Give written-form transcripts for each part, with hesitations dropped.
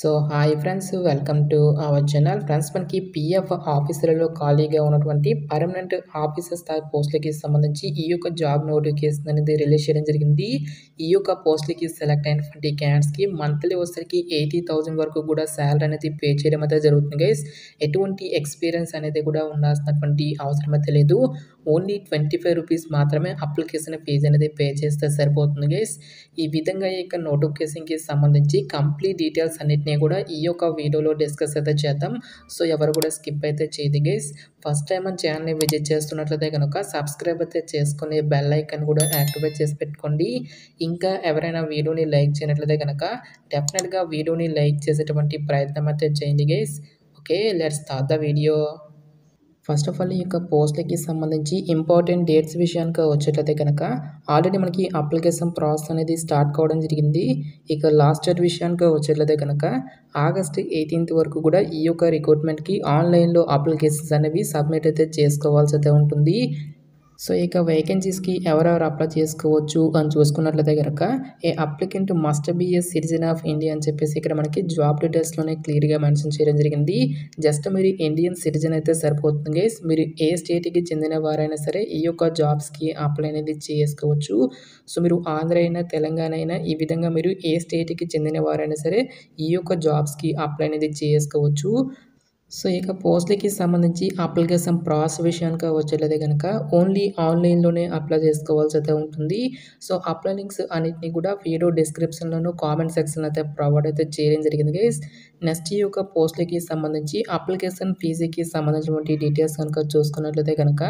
So hi friends, welcome to our channel. Friends, మనకి PF ఆఫీసులలో ఖాళీగా ఉన్నటువంటి పర్మనెంట్ ఆఫీసర్ స్థాయి పోస్టులకి సంబంధించి ఈ యొక్క జాబ్ నోటిఫికేషన్ అనేది రిలీజ్ చేయడం జరిగింది. ఈ యొక్క పోస్టులకి సెలెక్ట్ అయినటువంటి క్యాండిడేట్స్కి మంత్లీ వచ్చేసరికి 80,000 వరకు కూడా శాలరీ అనేది పే చేయడం అయితే జరుగుతుంది గైస్. ఎటువంటి ఎక్స్పీరియన్స్ అనేది కూడా ఉండాల్సినటువంటి అవసరం అయితే లేదు. ఓన్లీ 25 రూపీస్ మాత్రమే అప్లికేషన్ ఫీజు అనేది పే చేస్తే సరిపోతుంది గైస్. ఈ విధంగా ఈ యొక్క నోటిఫికేషన్కి సంబంధించి కంప్లీట్ డీటెయిల్స్ అన్నిటినీ కూడా ఈ యొక్క వీడియోలో డిస్కస్ అయితే చేద్దాం. సో ఎవరు కూడా స్కిప్ అయితే చేయదు గైస్. ఫస్ట్ టైం మన ఛానల్ని విజిట్ చేస్తున్నట్లయితే కనుక సబ్స్క్రైబ్ అయితే చేసుకొని బెల్ ఐకాన్ కూడా యాక్టివేట్ చేసి పెట్టుకోండి. ఇంకా ఎవరైనా వీడియోని లైక్ చేయనట్లయితే కనుక డెఫినెట్గా వీడియోని లైక్ చేసేటువంటి ప్రయత్నం అయితే చేయండి guys. Okay, let's start the video. First of all ఈ యొక్క పోస్ట్లకి సంబంధించి ఇంపార్టెంట్ డేట్స్ విషయానికి వచ్చేట్లయితే కనుక ఆల్రెడీ మనకి అప్లికేషన్ ప్రాసెస్ అనేది స్టార్ట్ కావడం జరిగింది. ఇక లాస్ట్ డేట్ విషయానికి వచ్చేట్లయితే కనుక ఆగస్ట్ 18th వరకు కూడా ఈ యొక్క రిక్రూట్మెంట్కి ఆన్లైన్లో అప్లికేషన్స్ అనేవి సబ్మిట్ అయితే చేసుకోవాల్సి అయితే ఉంటుంది. సో ఇక వేకెన్సీస్కి ఎవరెవరు అప్లై చేసుకోవచ్చు అని చూసుకున్నట్లయితే కనుక a applicant must be a citizen of India అని చెప్పేసి ఇక్కడ మనకి జాబ్ డీటెయిల్స్లోనే క్లియర్గా మెన్షన్ చేయడం జరిగింది. జస్ట్ మీరు ఇండియన్ సిటిజన్ అయితే సరిపోతుంది గైస్. మీరు ఏ స్టేట్కి చెందిన వారైనా సరే ఈ యొక్క జాబ్స్కి అప్లై అనేది చేసుకోవచ్చు. సో మీరు ఆంధ్ర అయినా తెలంగాణ అయినా ఈ విధంగా మీరు ఏ స్టేట్కి చెందిన వారైనా సరే ఈ యొక్క జాబ్స్కి అప్లై అనేది చేసుకోవచ్చు. సో ఇక పోస్ట్లకి సంబంధించి అప్లికేషన్ ప్రాసెస్ విషయానికి వచ్చేట్లయితే కనుక ఓన్లీ ఆన్లైన్లోనే అప్లై చేసుకోవాల్సి అయితే ఉంటుంది. సో అప్లై లింక్స్ అన్నింటినీ కూడా వీడియో డిస్క్రిప్షన్లోనూ కామెంట్ సెక్షన్ అయితే ప్రొవైడ్ అయితే చేయడం జరిగింది గైస్. నెక్స్ట్ ఈ యొక్క పోస్ట్లకి సంబంధించి అప్లికేషన్ ఫీజుకి సంబంధించినటువంటి డీటెయిల్స్ కనుక చూసుకున్నట్లయితే కనుక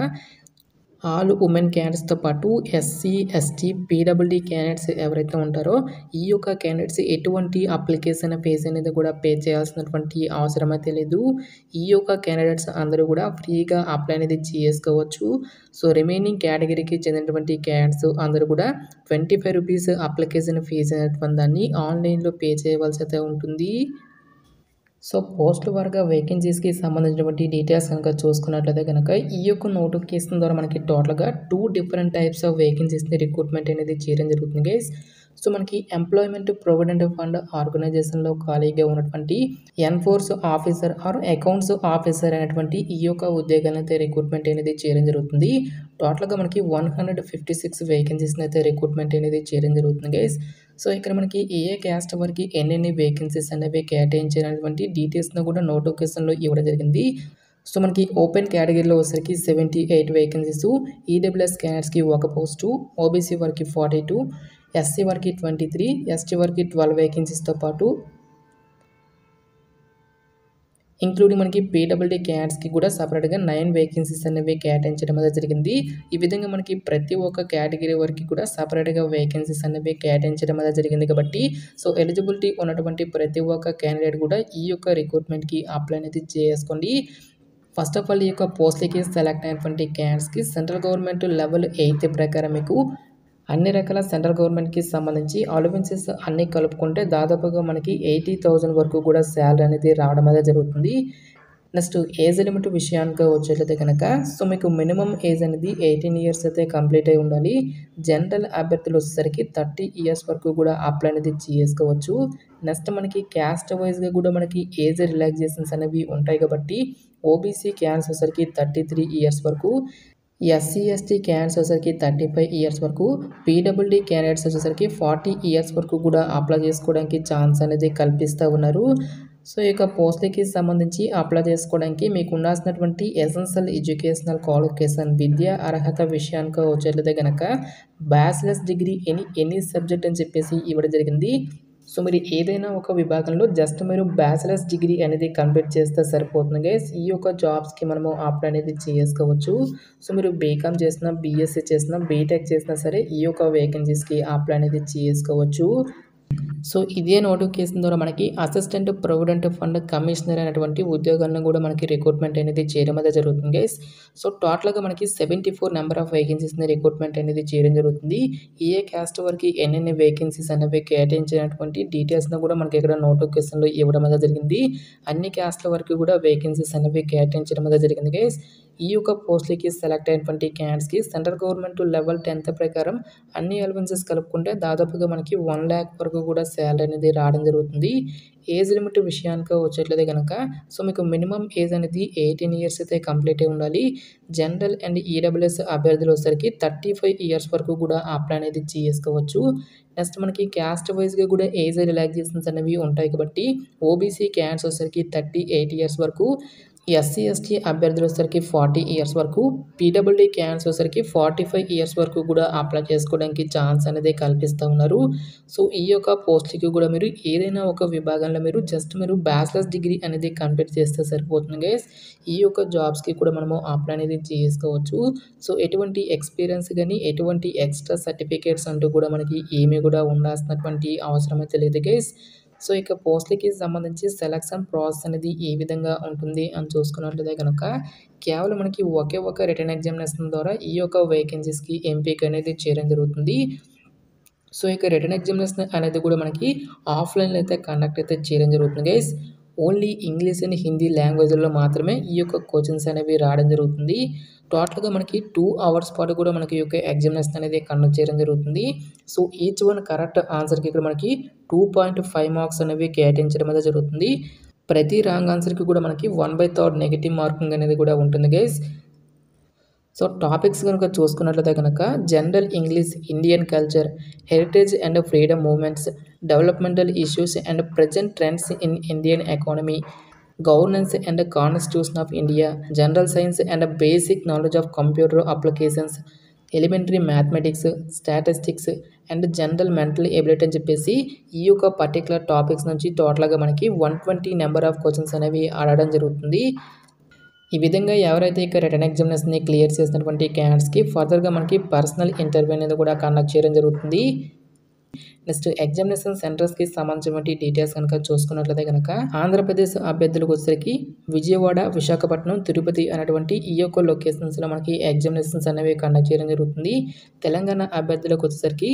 ఆల్ ఉమెన్ క్యాండిడేట్స్తో పాటు ఎస్సీ, ఎస్టీ, పీడబ్ల్యూడీ క్యాండిడేట్స్ ఎవరైతే ఉంటారో ఈ యొక్క క్యాండిడేట్స్ ఎటువంటి అప్లికేషన్ ఫీజు అనేది కూడా పే చేయాల్సినటువంటి అవసరం అయితే లేదు. ఈ యొక్క క్యాండిడేట్స్ అందరూ కూడా ఫ్రీగా అప్లై అనేది చేసుకోవచ్చు. సో రిమైనింగ్ కేటగిరీకి చెందినటువంటి క్యాండిడేట్స్ అందరూ కూడా 25 రూపీస్ అప్లికేషన్ ఫీజు అనేటువంటి దాన్ని ఆన్లైన్లో పే చేయవలసి అయితే ఉంటుంది. సో పోస్ట్ వారుగా వేకెన్సీస్కి సంబంధించినటువంటి డీటెయిల్స్ కనుక చూసుకున్నట్లయితే కనుక ఈ యొక్క నోటిఫికేషన్ ద్వారా మనకి టోటల్గా 2 డిఫరెంట్ టైప్స్ ఆఫ్ వేకెన్సీస్ని రిక్రూట్మెంట్ అనేది చేయడం జరుగుతుంది గైస్. సో మనకి ఎంప్లాయ్మెంట్ ప్రొవిడెంట్ ఫండ్ ఆర్గనైజేషన్లో ఖాళీగా ఉన్నటువంటి enforce officer or accounts officer అనేటువంటి ఈ యొక్క ఉద్యోగాలను అయితే రిక్రూట్మెంట్ అనేది చేయడం జరుగుతుంది. టోటల్గా మనకి 156 వేకెన్సీస్ని అయితే రిక్రూట్మెంట్ అనేది చేయడం జరుగుతుంది గైస్. సో ఇక్కడ మనకి ఏ క్యాస్ట్ వరకు ఎన్నెన్ని వేకెన్సీస్ అనేవి కేటాయించినటువంటి డీటెయిల్స్ను కూడా నోటిఫికేషన్లో ఇవ్వడం జరిగింది. సో మనకి ఓపెన్ కేటగిరీలో వచ్చేసరికి 78 వేకెన్సీస్, ఈడబ్ల్యూఎస్ క్యాండిడేట్స్కి 1 పోస్టు, ఓబీసీ వరకు 42, ఎస్సీ వరకు 23, ఎస్టీ వరకు 12 వేకెన్సీస్తో పాటు ఇంక్లూడింగ్ మనకి పీడబ్ల్యూడీ క్యాండిడేట్స్కి కూడా సపరేట్గా 9 వేకెన్సీస్ అనేవి కేటాయించడం అనేది జరిగింది. ఈ విధంగా మనకి ప్రతి ఒక్క కేటగిరీ వరకు కూడా సపరేట్గా వేకెన్సీస్ అనేవి కేటాయించడం అనేది జరిగింది కాబట్టి సో ఎలిజిబిలిటీ ఉన్నటువంటి ప్రతి ఒక్క క్యాండిడేట్ కూడా ఈ యొక్క రిక్రూట్మెంట్కి అప్లై అనేది చేసుకోండి. ఫస్ట్ ఆఫ్ ఆల్ ఈ యొక్క పోస్ట్లకి సెలెక్ట్ అయినటువంటి క్యాండిడేట్స్కి సెంట్రల్ గవర్నమెంట్ లెవెల్ 8 ప్రకారం మీకు అన్ని రకాల సెంట్రల్ గవర్నమెంట్కి సంబంధించి అలవెన్సెస్ అన్నీ కలుపుకుంటే దాదాపుగా మనకి 80,000 వరకు కూడా శాలరీ అనేది రావడం అనేది జరుగుతుంది. నెక్స్ట్ ఏజ్ లిమిట్ విషయానికి వచ్చేట్లయితే కనుక సో మీకు మినిమం ఏజ్ అనేది 18 ఇయర్స్ అయితే కంప్లీట్ అయి ఉండాలి. జనరల్ అభ్యర్థులు వచ్చేసరికి 30 ఇయర్స్ వరకు కూడా అప్లై అనేది చేసుకోవచ్చు. నెక్స్ట్ మనకి క్యాస్ట్ వైజ్గా కూడా మనకి ఏజ్ రిలాక్సేషన్స్ అనేవి ఉంటాయి కాబట్టి ఓబీసీ క్యాండిడేట్స్ వచ్చేసరికి 33 ఇయర్స్ వరకు, ఎస్సీ, ఎస్టీ క్యాండిడేట్స్ వచ్చేసరికి 35 ఇయర్స్ వరకు, పీడబ్ల్యూడీ క్యాండిడేట్స్ వచ్చేసరికి 40 ఇయర్స్ వరకు కూడా అప్లై చేసుకోవడానికి ఛాన్స్ అనేది కల్పిస్తూ ఉన్నారు. సో ఇక పోస్ట్లకి సంబంధించి అప్లై చేసుకోవడానికి మీకు ఉండాల్సినటువంటి ఎసెన్షియల్ ఎడ్యుకేషనల్ క్వాలిఫికేషన్ విద్యా అర్హత విషయానికి వచ్చేట్లయితే కనుక బ్యాచిలర్స్ డిగ్రీ ఎనీ సబ్జెక్ట్ అని చెప్పేసి ఇవ్వడం జరిగింది. సో మీరు ఏదైనా ఒక విభాగంలో జస్ట్ మీరు బ్యాచిలర్స్ డిగ్రీ అనేది కంప్లీట్ చేస్తే సరిపోతుంది గైస్. ఈ యొక్క జాబ్స్కి మనము అప్లై అనేది చేసుకోవచ్చు. సో మీరు బీకామ్ చేసినా, బీఎస్సీ చేసినా, బీటెక్ చేసినా సరే ఈ యొక్క వేకెన్సీస్కి అప్లై అనేది చేసుకోవచ్చు. సో ఇదే నోటిఫికేషన్ ద్వారా మనకి అసిస్టెంట్ ప్రొవిడెంట్ ఫండ్ కమిషనర్ అనేటువంటి ఉద్యోగాలను కూడా మనకి రిక్రూట్మెంట్ అనేది చేయడం అనేది జరుగుతుంది గైస్. సో టోటల్గా మనకి 74 నెంబర్ ఆఫ్ వేకెన్సీస్ని రిక్రూట్మెంట్ అనేది చేయడం జరుగుతుంది. ఏ క్యాస్ట్ వరకు ఎన్నెన్ని వేకెన్సీస్ అనేవి కేటాయించినటువంటి డీటెయిల్స్ను కూడా మనకి ఇక్కడ నోటిఫికేషన్లో ఇవ్వడం అనేది జరిగింది. అన్ని క్యాస్ట్ల వరకు కూడా వేకెన్సీస్ అనేవి కేటాయించడం అనేది జరిగింది గైస్. ఈ యొక్క పోస్టులకి సెలెక్ట్ అయినటువంటి క్యాండిడేట్స్కి సెంట్రల్ గవర్నమెంట్ లెవెల్ 10th ప్రకారం అన్ని అలవెన్సెస్ కలుపుకుంటే దాదాపుగా మనకి 1 lakh వరకు కూడా శాలరీ అనేది రావడం జరుగుతుంది. ఏజ్ లిమిట్ విషయానికి వచ్చేట్లయితే కనుక సో మీకు మినిమం ఏజ్ అనేది 18 years అయితే కంప్లీట్ అయి ఉండాలి. జనరల్ అండ్ ఈడబ్ల్యూఎస్ అభ్యర్థులు వచ్చేసరికి 35 years వరకు కూడా అప్లై అనేది చేసుకోవచ్చు. నెక్స్ట్ మనకి క్యాస్ట్ వైజ్గా కూడా ఏజ్ రిలాక్సేషన్స్ అనేవి ఉంటాయి కాబట్టి ఓబీసీ క్యాండిడేట్స్ వచ్చేసరికి 38 years వరకు, ఎస్సీ ఎస్టీ అభ్యర్థులు వచ్చేసరికి 40 years వరకు, పీడబ్ల్యూడీ క్యాండిడేట్స్ వచ్చేసరికి 45 years వరకు కూడా అప్లై చేసుకోవడానికి ఛాన్స్ అనేది కల్పిస్తూ ఉన్నారు. సో ఈ యొక్క పోస్ట్కి కూడా మీరు ఏదైనా ఒక విభాగంలో మీరు బ్యాచిలర్స్ డిగ్రీ అనేది కంప్లీట్ చేస్తే సరిపోతుంది గైస్. ఈ యొక్క జాబ్స్కి కూడా మనము అప్లై అనేది చేసుకోవచ్చు. సో ఎటువంటి ఎక్స్పీరియన్స్ కానీ ఎటువంటి ఎక్స్ట్రా సర్టిఫికేట్స్ అంటూ కూడా మనకి ఏమీ కూడా ఉండాల్సినటువంటి అవసరం అయితే లేదు గైస్. సో ఇక పోస్టులకి సంబంధించి సెలక్షన్ ప్రాసెస్ అనేది ఏ విధంగా ఉంటుంది అని చూసుకున్నట్లయితే కనుక కేవలం మనకి ఒకే ఒక రిటన్ ఎగ్జామినేషన్ ద్వారా ఈ యొక్క వేకెన్సీస్కి ఎంపిక అనేది చేయడం జరుగుతుంది. సో ఇక రిటన్ ఎగ్జామినేషన్ అనేది కూడా మనకి ఆఫ్లైన్లో అయితే కండక్ట్ అయితే చేయడం జరుగుతుంది guys. Only English and Hindi లాంగ్వేజ్లో మాత్రమే ఈ యొక్క కోచింగ్స్ అనేవి రావడం జరుగుతుంది. టోటల్గా మనకి 2 hours పాటు కూడా మనకి ఈ యొక్క ఎగ్జామినేషన్ అనేది కండక్ట్ చేయడం జరుగుతుంది. సో ఈచ్ వన్ కరెక్ట్ ఆన్సర్కి ఇక్కడ మనకి 2.5 marks అనేవి కేటాయించడం అనేది జరుగుతుంది. ప్రతి రాంగ్ ఆన్సర్కి కూడా మనకి 1/3 నెగిటివ్ మార్కింగ్ అనేది కూడా ఉంటుంది గైస్. సో టాపిక్స్ కనుక చూసుకున్నట్లయితే కనుక general English, Indian culture, heritage and freedom movements, developmental issues and present trends in Indian economy, governance and constitution of India, general science and basic knowledge of computer applications, elementary mathematics, statistics and general mental ability అని చెప్పేసి ఈ యొక్క particular topics నుంచి టోటల్గా మనకి 120 number of questions అనేవి అడగడం జరుగుతుంది. ఈ విధంగా ఎవరైతే ఇక రిటన్ ఎగ్జామినేషన్ని క్లియర్ చేసినటువంటి క్యాండిడేట్స్కి ఫర్దర్గా మనకి పర్సనల్ ఇంటర్వ్యూ అనేది కూడా కండక్ట్ చేయడం జరుగుతుంది. నెక్స్ట్ ఎగ్జామినేషన్ సెంటర్స్కి సంబంధించినటువంటి డీటెయిల్స్ కనుక చూసుకున్నట్లయితే కనుక ఆంధ్రప్రదేశ్ అభ్యర్థులకు వచ్చేసరికి విజయవాడ, విశాఖపట్నం, తిరుపతి అనేటువంటి ఈ యొక్క లొకేషన్స్లో మనకి ఎగ్జామినేషన్స్ అనేవి కండక్ట్ చేయడం జరుగుతుంది. తెలంగాణ అభ్యర్థులకు వచ్చేసరికి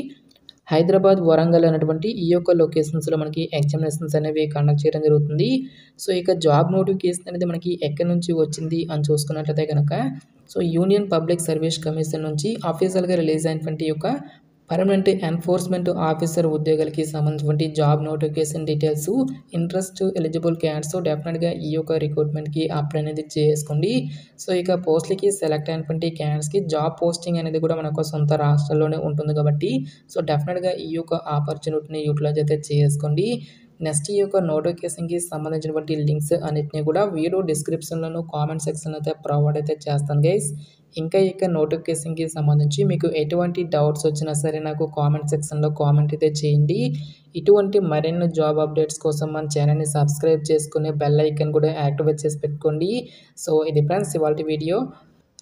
హైదరాబాద్, వరంగల్ అనేటువంటి ఈ యొక్క లొకేషన్స్లో మనకి ఎగ్జామినేషన్స్ అనేవి కండక్ట్ చేయడం జరుగుతుంది. సో ఇక జాబ్ నోటిఫికేషన్ అనేది మనకి ఎక్కడి నుంచి వచ్చింది అని చూసుకున్నట్లయితే కనుక so union public service commission నుంచి అఫీషియల్గా రిలీజ్ అయినటువంటి యొక్క పర్మనెంట్ ఎన్ఫోర్స్మెంట్ ఆఫీసర్ ఉద్యోగాలకి సంబంధించినటువంటి job notification details. Interest eligible candidates డెఫినెట్గా ఈ యొక్క రిక్రూట్మెంట్కి అప్లై అనేది చేసుకోండి. సో ఇక పోస్టులకి సెలెక్ట్ అయినటువంటి క్యాండిడేట్స్కి జాబ్ పోస్టింగ్ అనేది కూడా మనకు సొంత రాష్ట్రాల్లోనే ఉంటుంది కాబట్టి సో డెఫినెట్గా ఈ యొక్క ఆపర్చునిటీని యూటిలైజ్ అయితే చేసుకోండి. నెక్స్ట్ ఈ యొక్క నోటిఫికేషన్కి సంబంధించినటువంటి లింక్స్ అన్నిటిని కూడా వీడియో డిస్క్రిప్షన్లోను కామెంట్ సెక్షన్ అయితే ప్రొవైడ్ అయితే చేస్తాను గైస్. ఇంకా ఇక నోటిఫికేషన్కి సంబంధించి మీకు ఎటువంటి డౌట్స్ వచ్చినా సరే నాకు కామెంట్ సెక్షన్లో కామెంట్ అయితే చేయండి. ఇటువంటి మరిన్ని జాబ్ అప్డేట్స్ కోసం మన ఛానల్ని సబ్స్క్రైబ్ చేసుకుని బెల్ ఐకాన్ కూడా యాక్టివేట్ చేసి పెట్టుకోండి. సో ఇది ఫ్రెండ్స్ ఇవాళ వీడియో.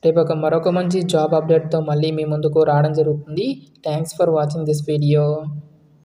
రేపు మరొక మంచి జాబ్ అప్డేట్తో మళ్ళీ మీ ముందుకు రావడం జరుగుతుంది. Thanks for watching this video.